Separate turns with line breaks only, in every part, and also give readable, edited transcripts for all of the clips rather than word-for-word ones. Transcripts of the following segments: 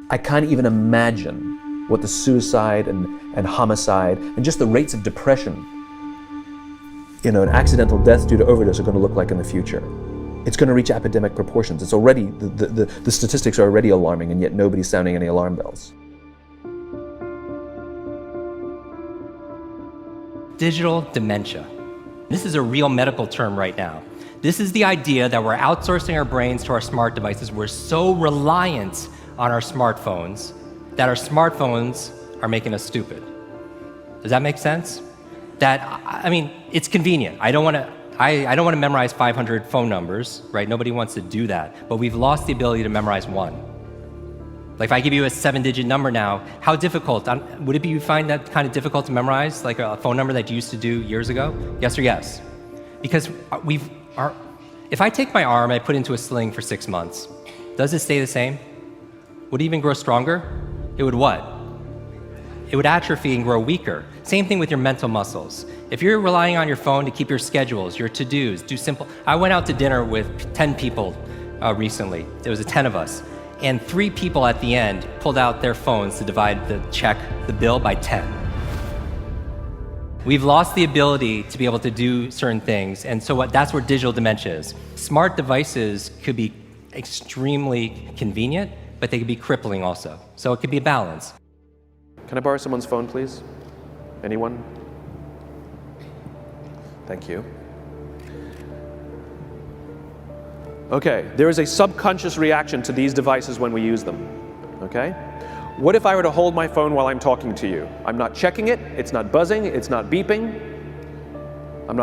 I can't even imagine what the suicide and homicide and just the rates of depression, and accidental deaths due to overdose are going to look like in the future. It's going to reach epidemic proportions. It's already, the statistics are already alarming, and yet nobody's sounding any alarm bells.
Digital dementia. This is a real medical term right now. This is the idea that we're outsourcing our brains to our smart devices. We're so reliant on our smartphones that our smartphones are making us stupid. Does that make sense? It's convenient. I don't want to memorize 500 phone numbers, right? Nobody wants to do that. But we've lost the ability to memorize one. Like if I give you a 7-digit number now, how difficult? Would you find that kind of difficult to memorize, like a phone number that you used to do years ago? Yes or yes? Because if I take my arm and I put it into a sling for 6 months, does it stay the same? Would it even grow stronger? It would what? It would atrophy and grow weaker. Same thing with your mental muscles. If you're relying on your phone to keep your schedules, your to-dos, I went out to dinner with 10 people recently. There was 10 of us. And 3 people at the end pulled out their phones to divide the bill by 10. We've lost the ability to be able to do certain things, and so that's where digital dementia is. Smart devices could be extremely convenient, but they could be crippling also. So it could be a balance.
Can I borrow someone's phone, please? Anyone? Thank you. Okay, there is a subconscious reaction to these devices when we use them, okay? What if I were to hold my phone while I'm talking to you? I'm not checking it, it's not buzzing, it's not beeping. I'm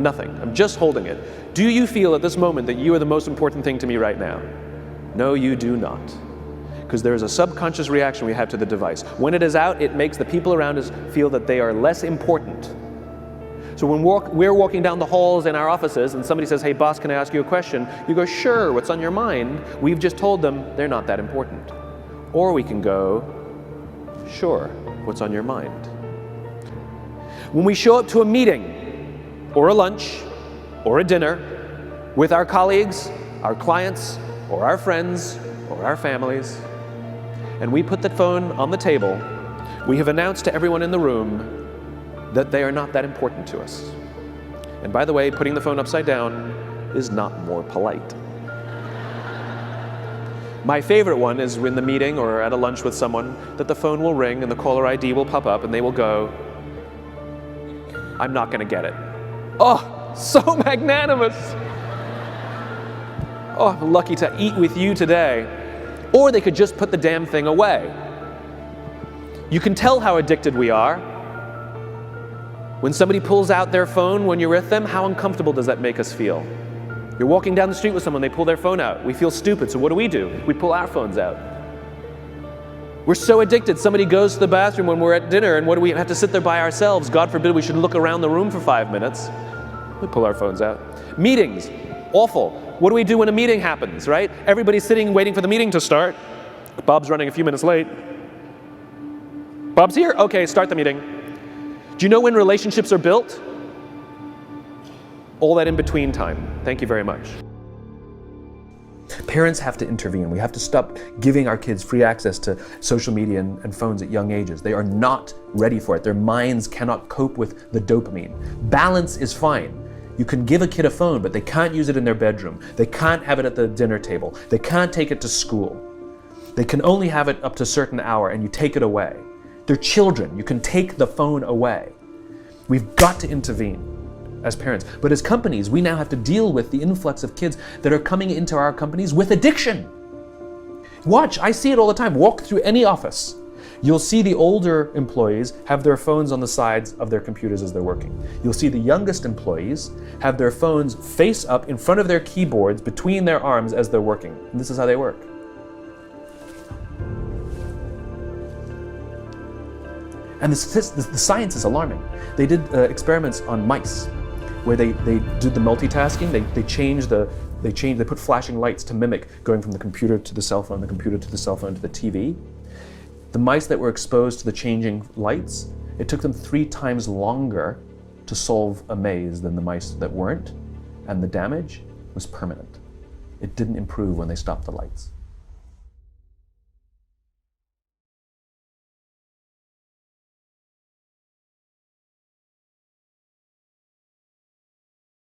nothing, I'm just holding it. Do you feel at this moment that you are the most important thing to me right now? No, you do not. Because there is a subconscious reaction we have to the device. When it is out, it makes the people around us feel that they are less important. So when we're walking down the halls in our offices and somebody says, hey boss, can I ask you a question? You go, sure, what's on your mind? We've just told them they're not that important. Or we can go, sure, what's on your mind? When we show up to a meeting, or a lunch, or a dinner, with our colleagues, our clients, or our friends, or our families, and we put the phone on the table, we have announced to everyone in the room that they are not that important to us. And by the way, putting the phone upside down is not more polite. My favorite one is in the meeting or at a lunch with someone that the phone will ring and the caller ID will pop up and they will go, I'm not gonna get it. Oh, so magnanimous. Oh, I'm lucky to eat with you today. Or they could just put the damn thing away. You can tell how addicted we are. When somebody pulls out their phone when you're with them, how uncomfortable does that make us feel? You're walking down the street with someone, they pull their phone out. We feel stupid, so what do? We pull our phones out. We're so addicted. Somebody goes to the bathroom when we're at dinner, and what do we have to sit there by ourselves? God forbid we should look around the room for 5 minutes. We pull our phones out. Meetings, awful. What do we do when a meeting happens, right? Everybody's sitting waiting for the meeting to start. Bob's running a few minutes late. Bob's here? Okay, start the meeting. Do you know when relationships are built? All that in between time. Thank you very much. Parents have to intervene. We have to stop giving our kids free access to social media and phones at young ages. They are not ready for it. Their minds cannot cope with the dopamine. Balance is fine. You can give a kid a phone, but they can't use it in their bedroom. They can't have it at the dinner table. They can't take it to school. They can only have it up to a certain hour, and you take it away. They're children. You can take the phone away. We've got to intervene as parents. But as companies, we now have to deal with the influx of kids that are coming into our companies with addiction. Watch, I see it all the time. Walk through any office. You'll see the older employees have their phones on the sides of their computers as they're working. You'll see the youngest employees have their phones face up in front of their keyboards between their arms as they're working. And this is how they work. And the science is alarming. They did experiments on mice where they did the multitasking. They put flashing lights to mimic going from the computer to the cell phone, the computer to the cell phone to the TV. The mice that were exposed to the changing lights, it took them 3 times longer to solve a maze than the mice that weren't, and the damage was permanent. It didn't improve when they stopped the lights.